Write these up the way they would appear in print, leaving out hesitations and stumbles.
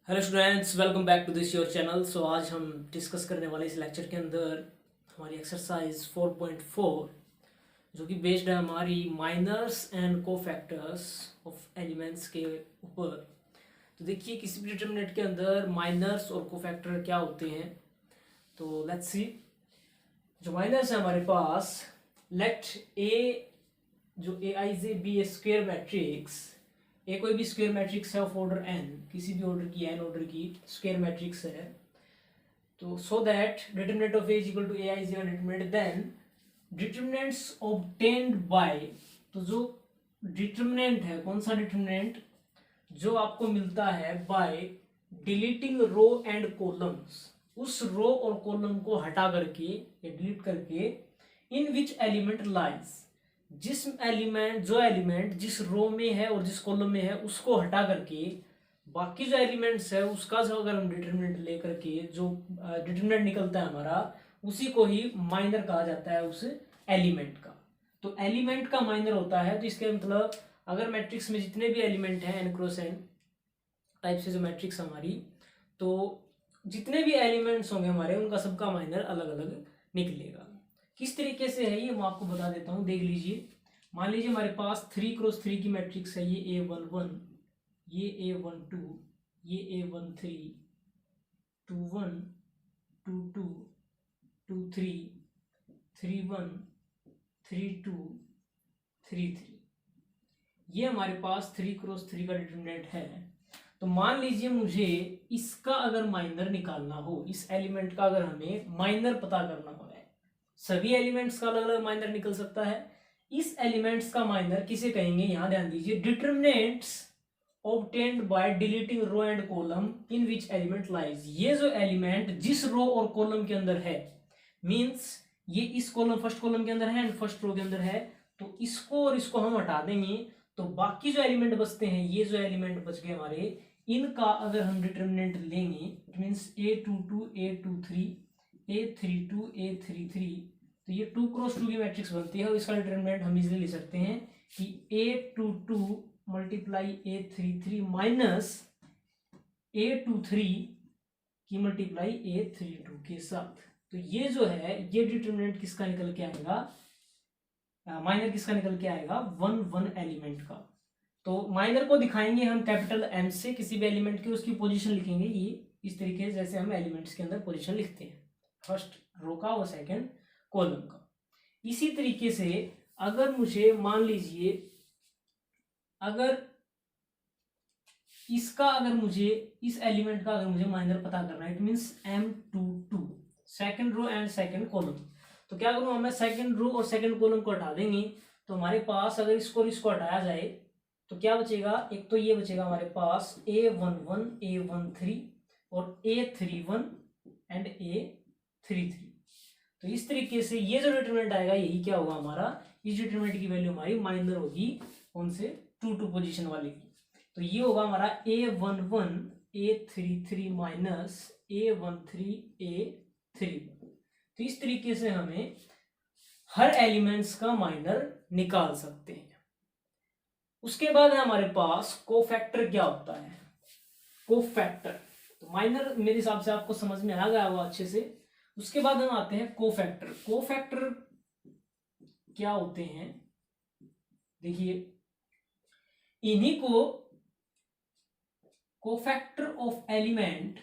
Hello students, welcome back to this your channel. So आज हम discuss करने वाले इस लेक्चर के अंदर हमारी एक्सरसाइज 4.4 जो कि बेस्ड है हमारी minors and cofactors of elements के ऊपर। तो देखिए, किसी भी डिटरमिनेंट के अंदर माइनर्स और कोफैक्टर क्या होते हैं। तो लेट्स सी। जो माइनर्स है हमारे पास, लेट ए, जो A I J be a square matrix, A कोई भी स्क्वायर मैट्रिक्स है ऑफ ऑर्डर एन, किसी भी ऑर्डर की एन ऑर्डर की स्क्वायर मैट्रिक्स है। तो so that determinant of A is equal to A I is determinant, then determinants obtained by, तो जो डिटरमिनेंट है, कौन सा डिटरमिनेंट, जो आपको मिलता है by deleting row and columns, उस रो और कॉलम को हटा करके या डिलीट करके, इन विच एलिमेंट लाइज, जिस एलिमेंट, जो एलिमेंट जिस रो में है और जिस कॉलम में है उसको हटा करके बाकी जो एलिमेंट्स है उसका जो अगर हम डिटरमिनेंट लेकर के जो डिटरमिनेंट निकलता है हमारा, उसी को ही माइनर कहा जाता है उस एलिमेंट का। तो एलिमेंट का माइनर होता है। तो इसके मतलब अगर मैट्रिक्स में जितने भी एलिमेंट हैं एन क्रॉस एन टाइप से जो मैट्रिक्स हमारी, तो जितने भी एलिमेंट्स होंगे हमारे उनका सबका माइनर अलग अलग निकलेगा। किस तरीके से है ये मैं आपको बता देता हूँ, देख लीजिए। मान लीजिए हमारे पास 3x3 की मैट्रिक्स है, ये A11, ये A12, ये A13, 21, 22, 23, 31, 32, 33, ये हमारे पास 3x3 का डिटरमिनेंट है। तो मान लीजिए मुझे इसका अगर माइनर निकालना हो, इस एलिमेंट का अगर हमें माइनर पता करना हो, सभी एलिमेंट्स का अलग अलग माइनर निकल सकता है। इस एलिमेंट्स का माइनर किसे कहेंगे, यहां ध्यान दीजिए, determinants obtained by deleting row and column in which element lies. ये जो एलिमेंट जिस रो और कॉलम के अंदर है, मींस ये इस कॉलम, फर्स्ट कॉलम के अंदर है एंड फर्स्ट रो के अंदर है, तो इसको और इसको हम हटा देंगे तो बाकी जो एलिमेंट बचते हैं, ये जो एलिमेंट बच गए हमारे, इनका अगर हम डिटरमिनेंट लेंगे, means A22, A23, A32, A33, तो ये 2x2 की मैट्रिक्स बनती है और इसका डिटरमिनेंट हम इजीली ले सकते हैं कि A22 multiply A33 minus A23 की मल्टीप्लाई A32 के साथ। तो ये जो है, ये डिटरमिनेंट किसका निकल के आएगा, माइनर किसका निकल के आएगा, 1 एलिमेंट का। तो माइनर को दिखाएंगे हम कैपिटल M से, किसी भी एलिमेंट की उसकी पोजीशन लिखेंगे, ये इस तरीके से जैसे हम एलिमेंट्स के अंदर पोजीशन लिखते हैं, फर्स्ट रो का और सेकंड कॉलम का। इसी तरीके से अगर मुझे, मान लीजिए अगर इसका, अगर मुझे इस एलिमेंट का अगर मुझे माइनर पता करना है, it means M22, second row and second column, तो क्या करूंगा मैं, सेकंड रो और सेकंड कॉलम को हटा देंगे। तो हमारे पास अगर इसको और इसको हटाया जाए तो क्या बचेगा, एक तो ये बचेगा हमारे पास A11, A13 और A31 एंड A33। तो इस तरीके से ये जो डिटरमिनेंट आएगा, यही क्या होगा हमारा, इस डिटरमिनेंट की वैल्यू हमारी माइनर होगी कौन से, 2 पोजीशन वाले की। तो ये होगा हमारा A11, A33 minus A13, A31। तो इस तरीके से हमें हर एलिमेंट्स का माइनर निकाल सकते हैं। उसके बाद है हमारे पास कोफैक्टर। क्या होता है कोफैक्टर, तो माइनर मेरे हिसाब से आपको समझ में आ गया होगा अच्छे से। उसके बाद हम आते हैं कोफैक्टर। कोफैक्टर क्या होते हैं, देखिए, इन्हीं को cofactor of element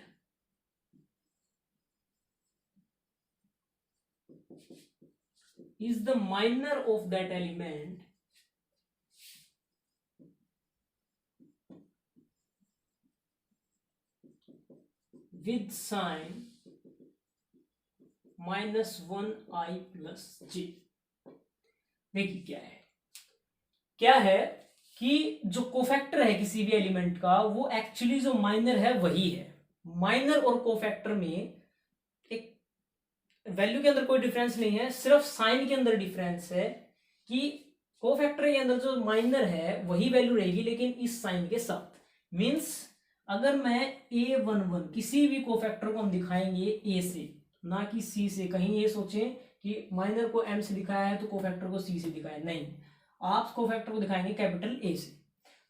is the minor of that element with sign -1i plus j। देखिए क्या है कि जो कोफैक्टर है किसी भी एलिमेंट का, वो एक्चुअली जो माइनर है वही है। माइनर और कोफैक्टर में एक वैल्यू के अंदर कोई डिफरेंस नहीं है, सिर्फ साइन के अंदर डिफरेंस है कि कोफैक्टर के अंदर जो माइनर है वही वैल्यू रहेगी लेकिन इस साइन के साथ। मींस अगर मैं A11, किसी भी कोफैक्टर को हम दिखाएंगे A से, ना कि C से। कहीं ये सोचें कि माइनर को M से दिखाया है तो कोफैक्टर को C से दिखाया, नहीं, आप कोफैक्टर को दिखाएंगे कैपिटल A से।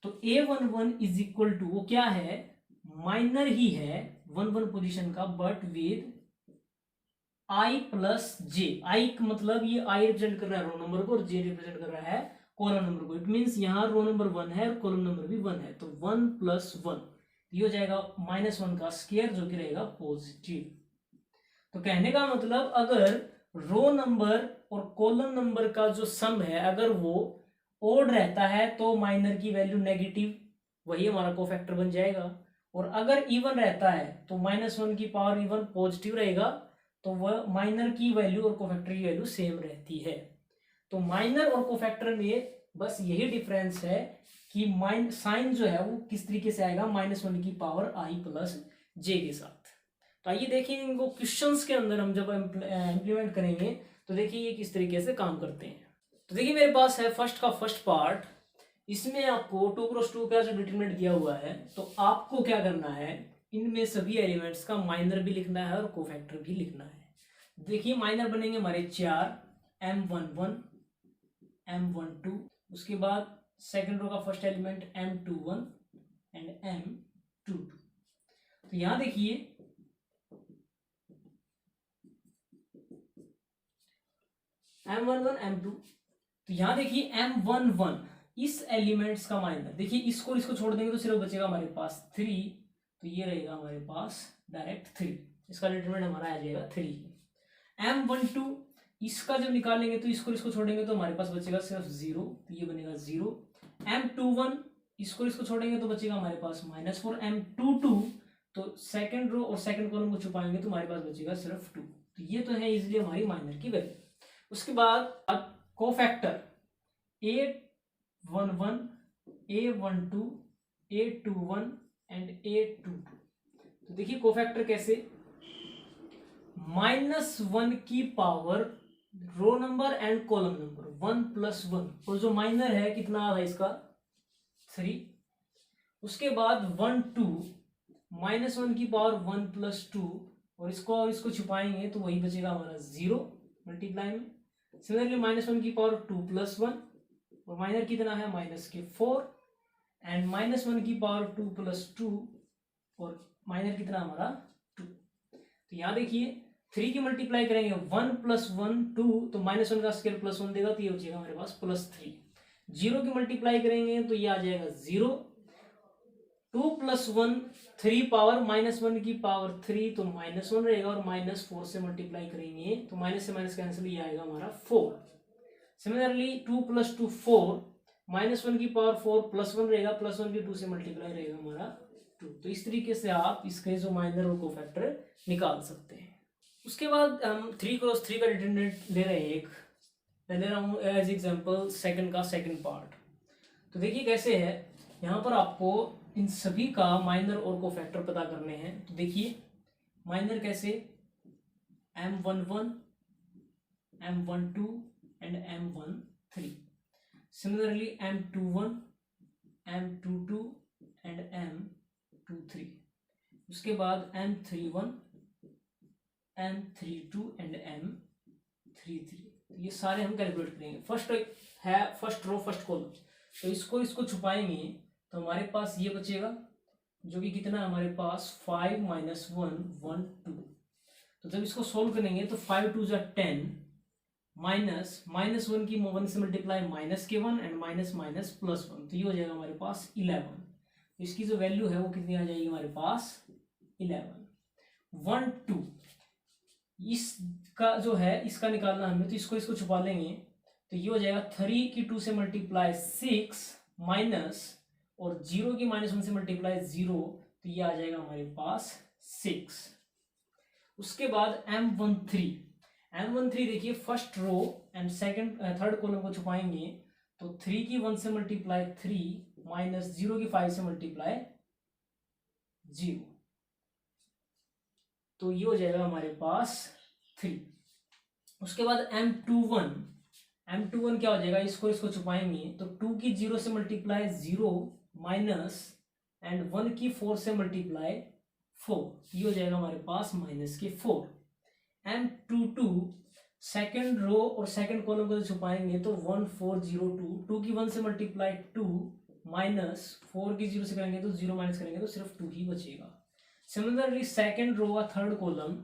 तो A11 इज इक्वल टू, वो क्या है, माइनर ही है 1 1 पोजीशन का, बट विद आई प्लस जे। आई मतलब ये आई रिप्रेजेंट कर रहा है रो नंबर को और जे रिप्रेजेंट कर रहा है कॉलम नंबर को। इट मीन्स यहाँ रो नंबर 1 है और कॉलम नंबर भी 1 है, तो 1 + 1 ये हो जाएगा -1 का स्क्वायर, जो कि रहेगा पॉजिटिव। तो कहने का मतलब अगर रो नंबर और कॉलम नंबर का जो सम है अगर वो ओड रहता है तो माइनर की वैल्यू नेगेटिव, वही हमारा कोफैक्टर बन जाएगा। और अगर इवन रहता है तो -1 की पावर इवन पॉजिटिव रहेगा, तो वह माइनर की वैल्यू और कोफैक्टर की वैल्यू सेम रहती है। तो माइनर और कोफैक्टर में बस यही डिफरेंस है कि साइन जो है वो किस तरीके से आएगा, -1 की पावर i + j के साथ। तो आइए देखिए इनको क्वेश्चंस के अंदर हम जब इम्प्लीमेंट करेंगे तो देखिए ये किस तरीके से काम करते हैं। तो देखिए मेरे पास है फर्स्ट पार्ट, इसमें आपको 2 × 2 का जो डिटरमिनेंट दिया हुआ है, तो आपको क्या करना है, इनमें सभी एलिमेंट्स का माइनर भी लिखना है और कोफैक्टर भी लिखना है। देखिए माइनर बनेंगे हमारे 4, M11 M12, उसके बाद सेकंड रो का first element M21 and M22। तो यहां देखिए M11 M2, तो यहां देखिए M11 इस एलिमेंट्स का माइनर, देखिए इसको छोड़ देंगे तो सिर्फ बचेगा हमारे पास 3, तो ये रहेगा हमारे पास डायरेक्ट 3, इसका डिटरमिनेंट हमारा आ जाएगा 3। M12 इसका जब निकालेंगे तो इसको छोड़ेंगे तो हमारे पास बचेगा सिर्फ 0, तो ये बनेगा 0। M21 इसको छोड़ेंगे तो बचेगा हमारे पास -4। M22 तो सेकंड रो और सेकंड कॉलम को छुपाएंगे तो हमारे पास बचेगा सिर्फ 2, तो ये तो है इजीली हमारी माइनर की वैल्यू। उसके बाद cofactor A11 A12 A21 and A22। तो देखिए कोफैक्टर कैसे, -1 की power row number and column number 1 + 1, और जो माइनर है कितना आ रहा है इसका 3। उसके बाद 1 2 -1 की पावर 1 + 2, और इसको छुपाएंगे तो वही बचेगा हमारा 0 मल्टीप्लाई में। सिमिलरली -1 की पावर 2 + 1, और माइनर कितना है -4, एंड -1 की पावर 2 + 2, और माइनर कितना हमारा 2। तो यहाँ देखिए 3 की मल्टीप्लाई करेंगे 1 + 1 2, तो -1 का स्क्वायर +1 देगा, तो ये हो जाएगा हमारे पास +3। 0 की मल्टीप्लाई करेंगे तो ये आ जाएगा 0। 2 + 1 3 पावर -1 की पावर 3, तो -1 रहेगा, और -4 से मल्टीप्लाई करेंगे तो माइनस से माइनस कैंसिल, ये आएगा हमारा 4। सिमिलरली 2 + 2 4, -1 की पावर 4 +1 रहेगा, +1 की 2 से मल्टीप्लाई रहेगा हमारा 2। तो इस तरीके से आप इसके जो माइनर और कोफैक्टर निकाल सकते हैं। उसके बाद हम 3 × 3 का डिटरमिनेंट ले रहे हैं एक, मैं ले रहा हूँ एज एग्जाम्पल सेकंड का सेकंड पार्ट। तो देखिए कैसे है, यहाँ पर आपको इन सभी का माइनर और कोफैक्टर पता करने हैं। तो देखिए माइनर कैसे, M11 M12 and M13, similarly M21 M22 and M23, उसके बाद M31 M32 एंड M33। ये सारे हम कैलकुलेट करेंगे। फर्स्ट रो फर्स्ट कॉलम, तो इसको छुपाएंगे तो हमारे पास ये बचेगा, जो कि कितना है हमारे पास 5 - 1 1 2। तो जब इसको सोल्व करेंगे तो 5 2 = 10, -1 की 1 से मल्टीप्लाई -1 एंड माइनस +1, तो ये हो जाएगा हमारे पास 11। इसकी जो वैल्यू है वो कितनी आ जाएगी हमारे पास 11। 1 2 इसका जो है इसका निकालना हमें, तो इसको छुपा लेंगे तो ये हो जाएगा 3 की 2 से मल्टीप्लाई 6 माइनस, और 0 की -1 से मल्टीप्लाई 0, तो ये आ जाएगा हमारे पास 6। उसके बाद M13 देखिए first row and third column को छुपाएंगे तो 3 की 1 से मल्टीप्लाई 3 माइनस 0 की 5 से मल्टीप्लाई 0, तो ये हो जाएगा हमारे पास 3। उसके बाद M21 क्या हो जाएगा, इसको छुपाएंगे तो 2 की 0 से मल्टीप्लाई 0 माइनस एंड 1 की 4 से मल्टीप्लाई 4, ये हो जाएगा हमारे पास -4। M22 सेकेंड रो और सेकेंड कॉलम को छुपाएंगे तो 1 4 0 2, 2 की 1 से मल्टीप्लाई 2 माइनस 4 की 0 से करेंगे तो 0 माइनस करेंगे तो सिर्फ 2 ही बचेगा। सिमिलरली सेकेंड रो का थर्ड कॉलम,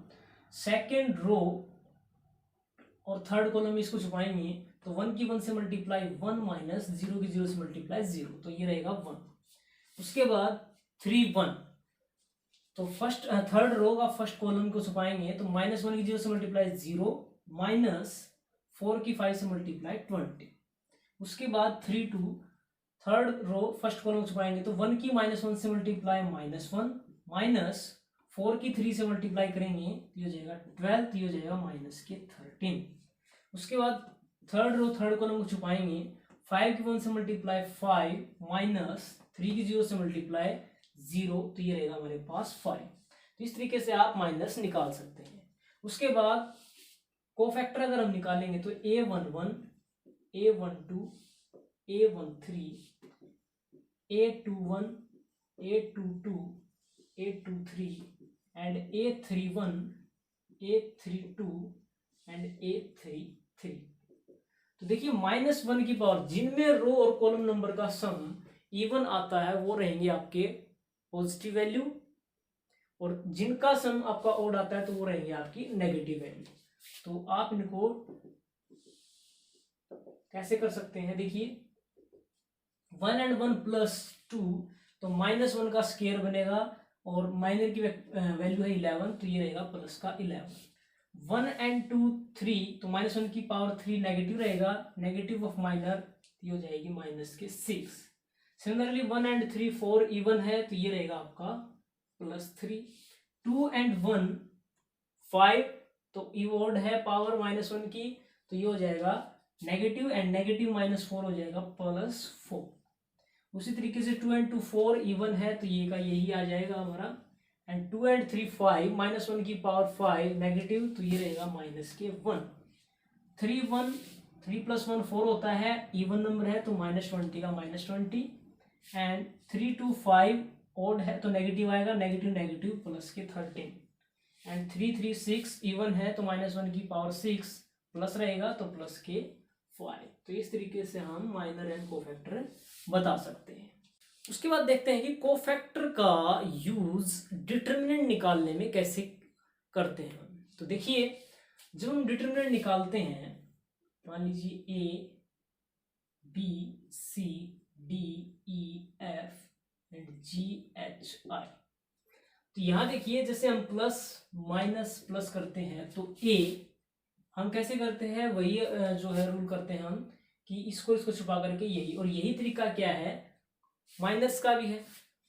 सेकेंड रो और थर्ड कॉलम में इसको छुपाएंगे तो 1 की 1 से मल्टीप्लाई 1 माइनस 0 की 0 से मल्टीप्लाई 0, तो ये रहेगा 1। उसके बाद 3 1, तो फर्स्ट थर्ड रो का फर्स्ट कॉलम को छुपाएंगे तो -1 की 0 से मल्टीप्लाई 0 माइनस 4 की 5 से मल्टीप्लाई 20। उसके बाद 3 2, थर्ड रो फर्स्ट कॉलम छुपाएंगे तो 1 की -1 से मल्टीप्लाई -1 माइनस 4 की 3 से मल्टीप्लाई करेंगे तो ये हो जाएगा 12, तो ये हो जाएगा -13। उसके बाद थर्ड रो थर्ड कॉलम को छुपाएंगे, 5 की 1 से मल्टीप्लाई 5 माइनस 3 की 0 से मल्टीप्लाई 0, तो ये रहेगा हमारे पास 5। तो इस तरीके से आप माइनस निकाल सकते हैं। उसके बाद कोफैक्टर अगर हम निकालेंगे तो A11, A12, A13, A21, A22, A23 and A31, A32 and A33। तो देखिए -1 की पावर, जिनमें रो और कॉलम नंबर का सम इवन आता है वो रहेंगे आपके पॉजिटिव वैल्यू, और जिनका सम आपका ओड आता है तो वो रहेंगे आपकी नेगेटिव वैल्यू। तो आप इनको कैसे कर सकते हैं, देखिए 1 and 1 + 2, तो -1 का स्क्वायर बनेगा और माइनर की वैल्यू है 11, तो ये रहेगा प्लस का 11। 1 and 2 3, तो -1 की पावर 3 नेगेटिव रहेगा, नेगेटिव ऑफ माइनर ये हो जाएगी -6। सिमिलरली 1 and 3 4 इवन है, तो ये रहेगा आपका +3। 2 and 1 5, तो इवोड है पावर -1 की, तो ये हो जाएगा नेगेटिव, एंड नेगेटिव -4 हो जाएगा +4। उसी तरीके से 2 and 2 4 इवन है, तो ये का यही आ जाएगा हमारा। एंड 2 and 3 5, -1 की पावर 5 नेगेटिव, तो ये रहेगा -1। 3 1, 3 + 1 4 होता है, इवन नंबर है तो -20 का -20। एंड 3 2 5 ओड है तो नेगेटिव आएगा, नेगेटिव नेगेटिव +13। एंड 3 3 6 इवन है तो -1 की पावर 6 प्लस रहेगा तो +5। तो इस तरीके से हम माइनर एंड कोफैक्टर बता सकते हैं। उसके बाद देखते हैं कि कोफैक्टर का यूज डिटरमिनेंट निकालने में कैसे करते हैं हम। तो देखिए जब हम डिटरमिनेंट निकालते हैं, मान लीजिए A B C D E F and G H I, तो यहां देखिए जैसे हम प्लस माइनस प्लस करते हैं तो A हम कैसे करते हैं, वही जो है रूल करते हैं हम कि इसको छुपा करके यही, और यही तरीका क्या है माइनस का भी है,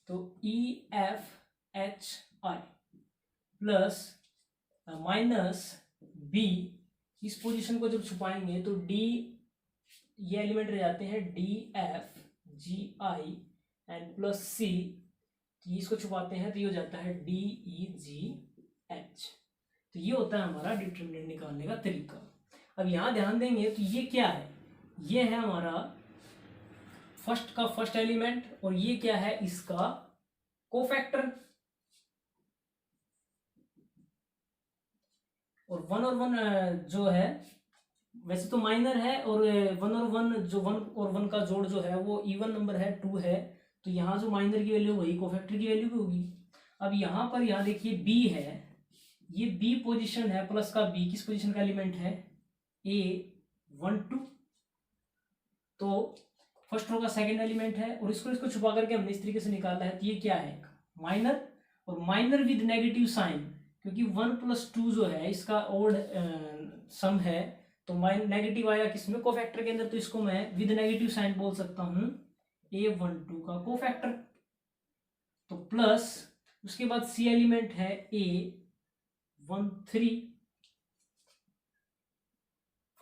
तो EFHI प्लस -B, इस पोजीशन को जब छुपाएंगे तो D, ये एलिमेंट रह जाते हैं DFGI एंड +C, इसको छुपाते हैं तो ये हो जाता है DEGH। तो ये होता है हमारा डिटरमिनेंट निकालने का तरीका। अब यहां ध्यान देंगे तो ये क्या है, ये है हमारा फर्स्ट एलिमेंट, और ये क्या है इसका कोफैक्टर। और 1 और 1 जो है वैसे तो माइनर है, और 1 और 1 जो 1 और 1 का जोड़ जो है वो इवन नंबर है 2 है, तो यहाँ जो माइनर की वैल्यू वही कोफैक्टर की वैल्यू भी होगी। अब यहाँ पर यहाँ देखिए बी है, ये बी पोजीशन है, प्लस का बी किस पोजीशन का एलिमेंट है A12, तो फर्स्ट रो का सेकंड एलिमेंट है, और इसको छुपा करके हमने इस तरीके से निकाला है। तो ये क्या है माइनर, और माइनर विद नेगेटिव साइन, क्योंकि 1 + 2 जो है इसका ओड सम है, तो नेगेटिव आएगा किसमें कोफैक्टर के अंदर, तो इसको मैं विद नेगेटिव साइन बोल सकता हूं A12 का कोफैक्टर। तो प्लस उसके बाद सी एलिमेंट है A13,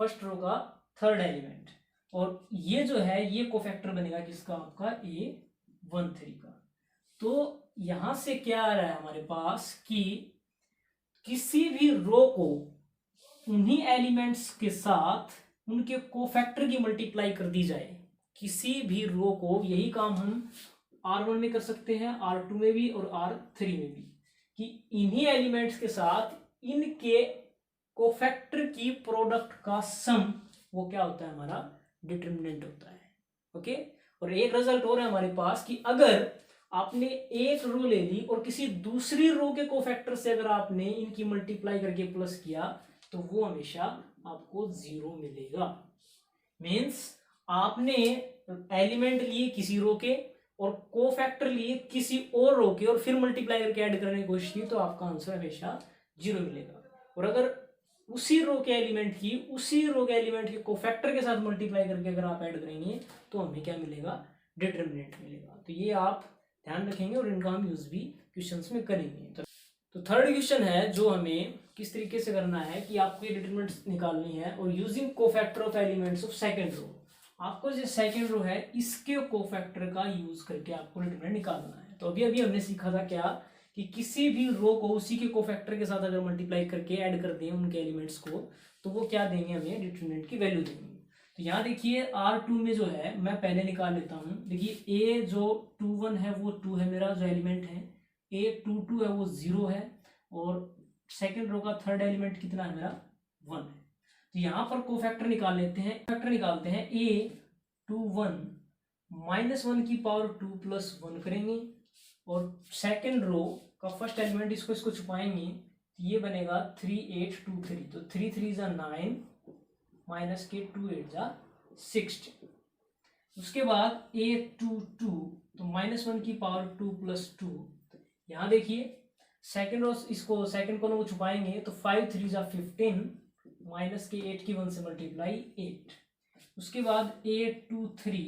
फर्स्ट रो का थर्ड एलिमेंट, और ये जो है ये कोफैक्टर बनेगा किसका आपका A13 का। तो यहां से क्या आ रहा है हमारे पास कि किसी भी रो को उन्हीं एलिमेंट्स के साथ उनके कोफैक्टर की मल्टीप्लाई कर दी जाए, किसी भी रो को, यही काम हम R1 में कर सकते हैं, R2 में भी और R3 में भी, कि इन्हीं एलिमेंट्स के साथ इनके कोफैक्टर की प्रोडक्ट का सम वो क्या होता है हमारा डिटरमिनेंट होता है। ओके, और एक रिजल्ट और है हमारे पास कि अगर आपने एक रो ले ली और किसी दूसरी रो के कोफैक्टर से अगर आपने इनकी मल्टीप्लाई करके प्लस किया तो वो हमेशा आपको 0 मिलेगा। मीन्स आपने एलिमेंट लिए किसी रो के और कोफैक्टर लिए किसी और रो के और फिर मल्टीप्लाई करके ऐड करने की कोशिश की तो आपका आंसर हमेशा 0 मिलेगा। और अगर उसी रो के एलिमेंट के कोफैक्टर के साथ मल्टीप्लाई करके अगर आप ऐड करेंगे तो हमें क्या मिलेगा, डिटरमिनेंट मिलेगा। तो ये आप ध्यान रखेंगे और इनका हम यूज भी क्वेश्चंस में करेंगे। तो थर्ड क्वेश्चन है जो हमें किस तरीके से करना है कि आपको ये डिटरमिनेंट्स निकालनी है और using cofactor of elements of second row. आपको जो सेकंड रो है इसके कोफैक्टर का यूज करके आपको डिटरमिनेंट निकालना है। तो अभी हमने सीखा था क्या कि किसी भी रो को उसी के कोफैक्टर के साथ अगर मल्टीप्लाई करके ऐड कर दें उनके एलिमेंट्स को तो वो क्या देंगे, हमें डिटरमिनेंट की वैल्यू देंगे। तो यहाँ देखिए R2 में जो है मैं पहले निकाल लेता हूँ। देखिए A जो 21 है वो 2 है मेरा जो एलिमेंट है, A22 है वो 0 है और सेकंड रो का थर्ड एलिमेंट कितना है मेरा 1 है। तो यहाँ पर कोफैक्टर निकाल लेते हैं। फैक्टर निकालते हैं A21 -1 की पावर 2 + 1 करेंगे और सेकंड रो का फर्स्ट एलिमेंट इसको छुपाएंगे तो ये बनेगा 3823। तो 3 3 = 9 माइनस के 2 8 = 16। उसके बाद A22 तो -1 की पावर 2 + 2। यहाँ देखिए सेकंड रो इसको सेकंड कॉलम को छुपाएंगे तो 5 3 = 15 माइनस के 8 की 1 से मल्टीप्लाई 8। उसके बाद A23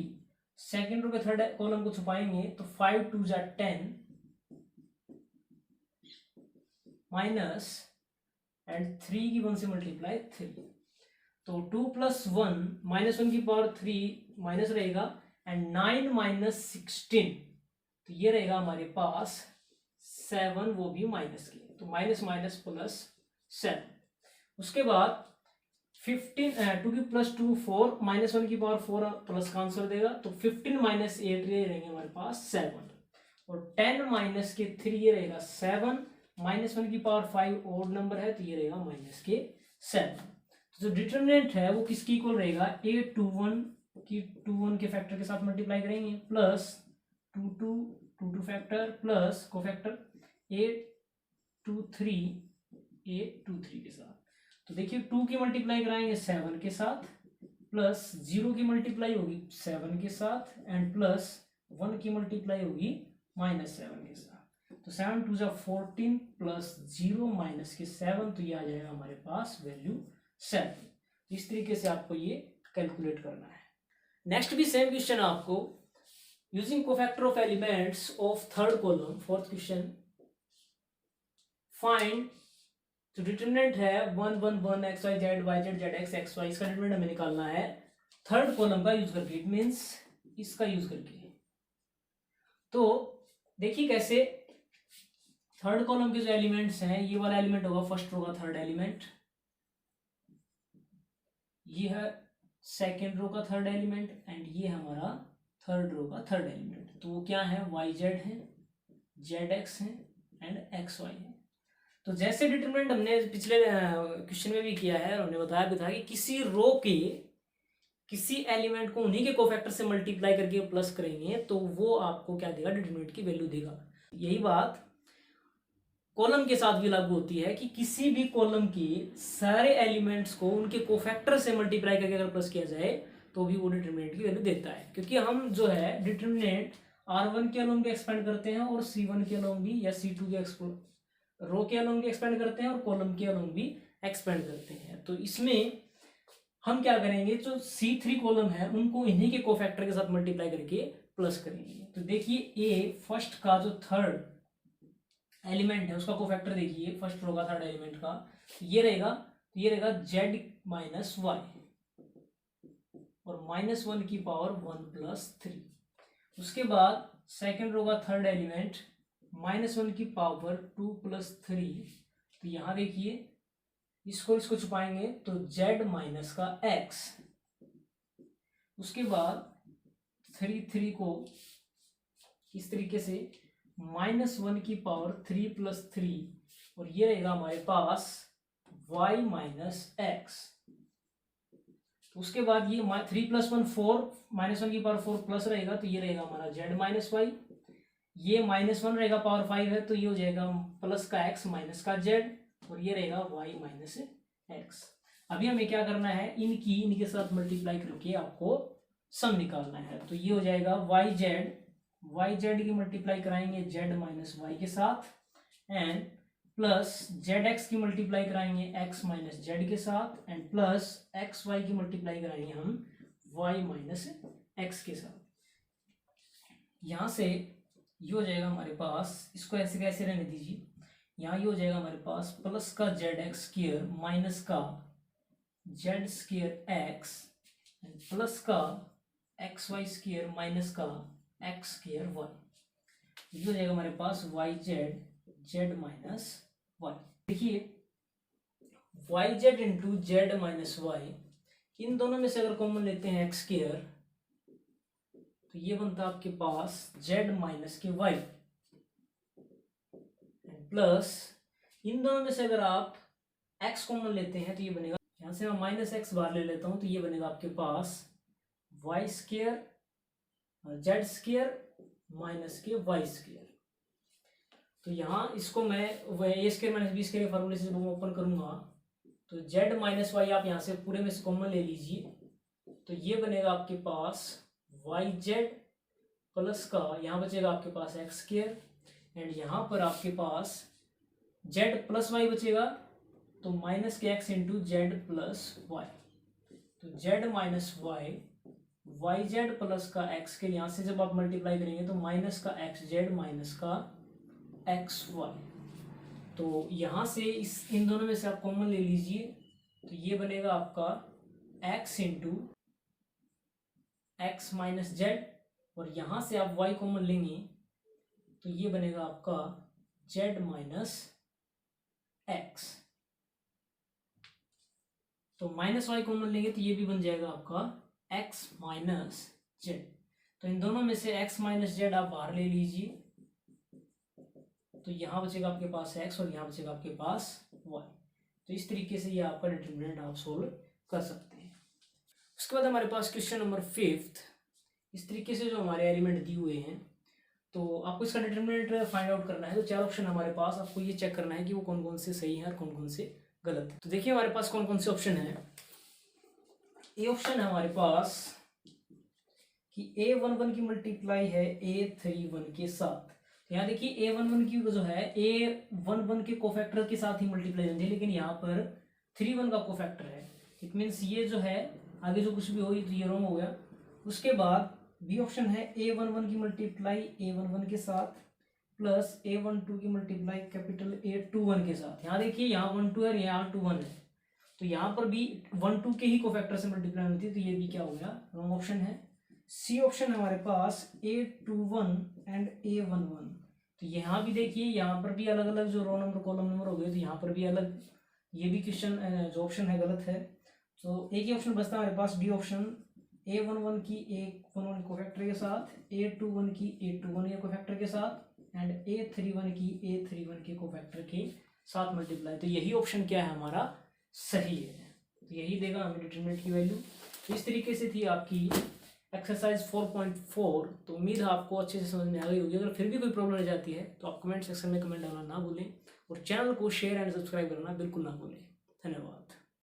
सेकंड रो के थर्ड कॉलम को छुपाएंगे तो 5 2 = 10 माइनस एंड 3 की 1 से मल्टीप्लाई 3। तो 2 + 1 -1 की पावर 3 माइनस रहेगा एंड 9 - 16 तो ये रहेगा हमारे पास 7, वो भी माइनस के, तो माइनस माइनस +7। उसके बाद 15 2 की +2 4 -1 की पावर 4 प्लस का आंसर देगा तो 15 - 8 ये रहेंगे हमारे पास 7 और 10 - के 3 ये रहेगा 7 -1 की पावर 5 ओड नंबर है तो ये रहेगा -7। तो जो डिटरमिनेंट है वो किसकी इक्वल रहेगा, A21 की 21 के फैक्टर के साथ मल्टीप्लाई करेंगे plus 22 factor plus cofactor A23 के साथ। तो देखिए 2 की मल्टीप्लाई कराएंगे 7 के साथ प्लस 0 की मल्टीप्लाई होगी 7 के साथ एंड प्लस 1 की मल्टीप्लाई होगी -7 के साथ। तो 7 2 = 14 प्लस 0 माइनस के 7 तो ये आ जाएगा हमारे पास वैल्यू 7। इस तरीके से आपको ये कैलकुलेट करना है। नेक्स्ट भी सेम क्वेश्चन आपको using cofactor of elements of third column, fourth question, find जो डिटरमिनेंट है 1 1 1 x y z y z z x x y, इसका डिटरमिनेंट हमें निकालना है थर्ड कॉलम का यूज करके, इट मींस इसका यूज करके। तो देखिए कैसे, थर्ड कॉलम के जो एलिमेंट्स हैं ये वाला एलिमेंट होगा फर्स्ट रो का थर्ड एलिमेंट, ये है सेकेंड रो का थर्ड एलिमेंट एंड ये है हमारा थर्ड रो का थर्ड एलिमेंट। तो वो क्या है, वाई जेड है, जेड एक्स है एंड एक्स वाई है। तो जैसे डिटरमिनेंट हमने पिछले क्वेश्चन में भी किया है और हमने बताया भी था कि किसी रो के किसी एलिमेंट को उन्हीं के कोफैक्टर से मल्टीप्लाई करके प्लस करेंगे तो वो आपको क्या देगा, डिटरमिनेंट की वैल्यू देगा। यही बात कॉलम के साथ भी लागू होती है कि किसी भी कॉलम के सारे एलिमेंट्स को उनके कोफैक्टर से मल्टीप्लाई करके अगर प्लस किया जाए तो भी वो डिटरमिनेंट की वैल्यू देता है। क्योंकि हम जो है डिटरमिनेंट R1 के अलोंग भी एक्सपेंड करते हैं और C1 के अलोंग भी, या C2 के रो के अलोंग भी एक्सपेंड करते हैं और कॉलम के अलोंग भी एक्सपेंड करते हैं। तो इसमें हम क्या करेंगे, जो C3 कॉलम है उनको इन्हीं के कोफैक्टर के साथ मल्टीप्लाई करके प्लस करेंगे। तो देखिए A फर्स्ट का जो थर्ड एलिमेंट है उसका कोफैक्टर देखिए, फर्स्ट रो का थर्ड एलिमेंट का ये रहेगा z माइनस वाई और -1 की पावर 1 + 3। उसके बाद सेकंड रो का थर्ड एलिमेंट -1 की पावर 2 + 3। तो यहाँ देखिए इसको छुपाएंगे तो z माइनस का x। उसके बाद 3 को इस तरीके से -1 की पावर 3 + 3 और ये रहेगा हमारे पास y माइनस x। उसके बाद ये 3 + 1 4, -1 की पावर 4 प्लस रहेगा तो ये रहेगा हमारा z माइनस वाई। ये -1 रहेगा पावर 5 है, तो ये हो जाएगा प्लस का x माइनस का z, और ये रहेगा y माइनस एक्स। अभी हमें क्या करना है, इनके साथ मल्टीप्लाई करके आपको सम निकालना है। तो ये हो जाएगा वाई जेड की मल्टीप्लाई कराएंगे z माइनस वाई के साथ, एंड प्लस जेड एक्स की मल्टीप्लाई कराएंगे x माइनस जेड के साथ, एंड प्लस एक्स वाई की मल्टीप्लाई कराएंगे हम y माइनस एक्स के साथ। यहाँ से ये हो जाएगा हमारे पास, इसको ऐसे कैसे रहने दीजिए, यहाँ ये हो जाएगा हमारे पास प्लस का जेड एक्स स्क्वायर माइनस का जेड स्क्वायर एक्स, प्लस का एक्स वाई स्क्वायर माइनस का एक्स स्क्वायर वाई। ये हो जाएगा हमारे पास y z z minus y. देखिए y z into z minus y, इन दोनों में से अगर कॉमन लेते हैं एक्स स्क्वायर, तो ये बनता है आपके पास जेड माइनस के वाई, प्लस इन दोनों में से अगर आप x कॉमन लेते हैं तो ये बनेगा, यहाँ से मैं माइनस एक्स बाहर ले लेता हूँ, तो ये बनेगा आपके पास y square z square minus के वाई स्क्वायर। तो यहाँ इसको मैं a square minus b square फार्मूले से जब ओपन करूंगा, तो जेड माइनस वाई आप यहाँ से पूरे में से कॉमन ले लीजिए, तो ये बनेगा आपके पास वाई जेड प्लस का, यहाँ बचेगा आपके पास एक्स स्क्वायर, एंड यहाँ पर आपके पास z प्लस वाई बचेगा, तो माइनस के x into z plus y, तो z minus y y z plus का x के, यहाँ से जब आप मल्टीप्लाई करेंगे तो माइनस का एक्स जेड माइनस का एक्स वाई। तो यहाँ से इन दोनों में से आप कॉमन ले लीजिए, तो ये बनेगा आपका x into x minus Z, और यहाँ से आप y कॉमन लेंगे तो ये बनेगा आपका z माइनस एक्स। तो माइनस वाई कॉमन लेंगे तो ये भी बन जाएगा आपका x माइनस जेड। तो इन दोनों में से x माइनस जेड आप बाहर ले लीजिए, तो यहाँ बचेगा आपके पास x और यहाँ बचेगा आपके पास y। तो इस तरीके से ये आपका डिटरमिनेंट आप सोल्व कर सकते हैं। उसके बाद हमारे पास क्वेश्चन नंबर 5। इस तरीके से जो हमारे एलिमेंट दिए हुए हैं, तो आपको इसका डिटरमिनेंट फाइंड आउट करना है। तो 4 ऑप्शन हमारे पास, आपको ये चेक करना है कि वो कौन कौन से सही हैं और कौन कौन से गलत है। तो देखिए हमारे पास कौन कौन से ऑप्शन है। ए ऑप्शन है हमारे पास कि A11 की मल्टीप्लाई है A31 के साथ। तो यहाँ देखिए A11 की जो है A11 के कोफैक्टर के साथ ही मल्टीप्लाई होती है, लेकिन यहाँ पर 31 का कोफैक्टर है। इट मीन्स ये जो है आगे जो कुछ भी होगी तो ये रॉन्ग हो गया। उसके बाद बी ऑप्शन है A11 की मल्टीप्लाई A11 के साथ प्लस A12 की मल्टीप्लाई कैपिटल A21 के साथ। यहाँ देखिए यहाँ 12 है, यहाँ 21 है, तो यहाँ पर भी 12 के ही कोफैक्टर से मल्टीप्लाई होती है, तो ये भी क्या हो गया, रॉन्ग ऑप्शन है। सी ऑप्शन है हमारे पास A21 एंड A11। तो यहाँ भी देखिए यहाँ पर भी अलग अलग जो रो नंबर कॉलम नंबर हो गए, तो यहाँ पर भी अलग, ये भी क्वेश्चन जो ऑप्शन है गलत है। तो एक ही ऑप्शन बचता है हमारे पास डी ऑप्शन, A11 की A11 कोफैक्टर के साथ, A21 की A21 के कोफैक्टर के साथ, एंड A31 की A31 के कोफैक्टर के साथ मल्टीप्लाई। तो यही ऑप्शन क्या है हमारा सही है, तो यही देगा हमें डिटरमिनेंट की वैल्यू। तो इस तरीके से थी आपकी एक्सरसाइज 4.4। तो उम्मीद है आपको अच्छे से समझ में आ गई होगी। अगर फिर भी कोई प्रॉब्लम रह जाती है तो आप कमेंट सेक्शन में कमेंट डालना ना भूलें, और चैनल को शेयर एंड सब्सक्राइब करना बिल्कुल ना भूलें। धन्यवाद।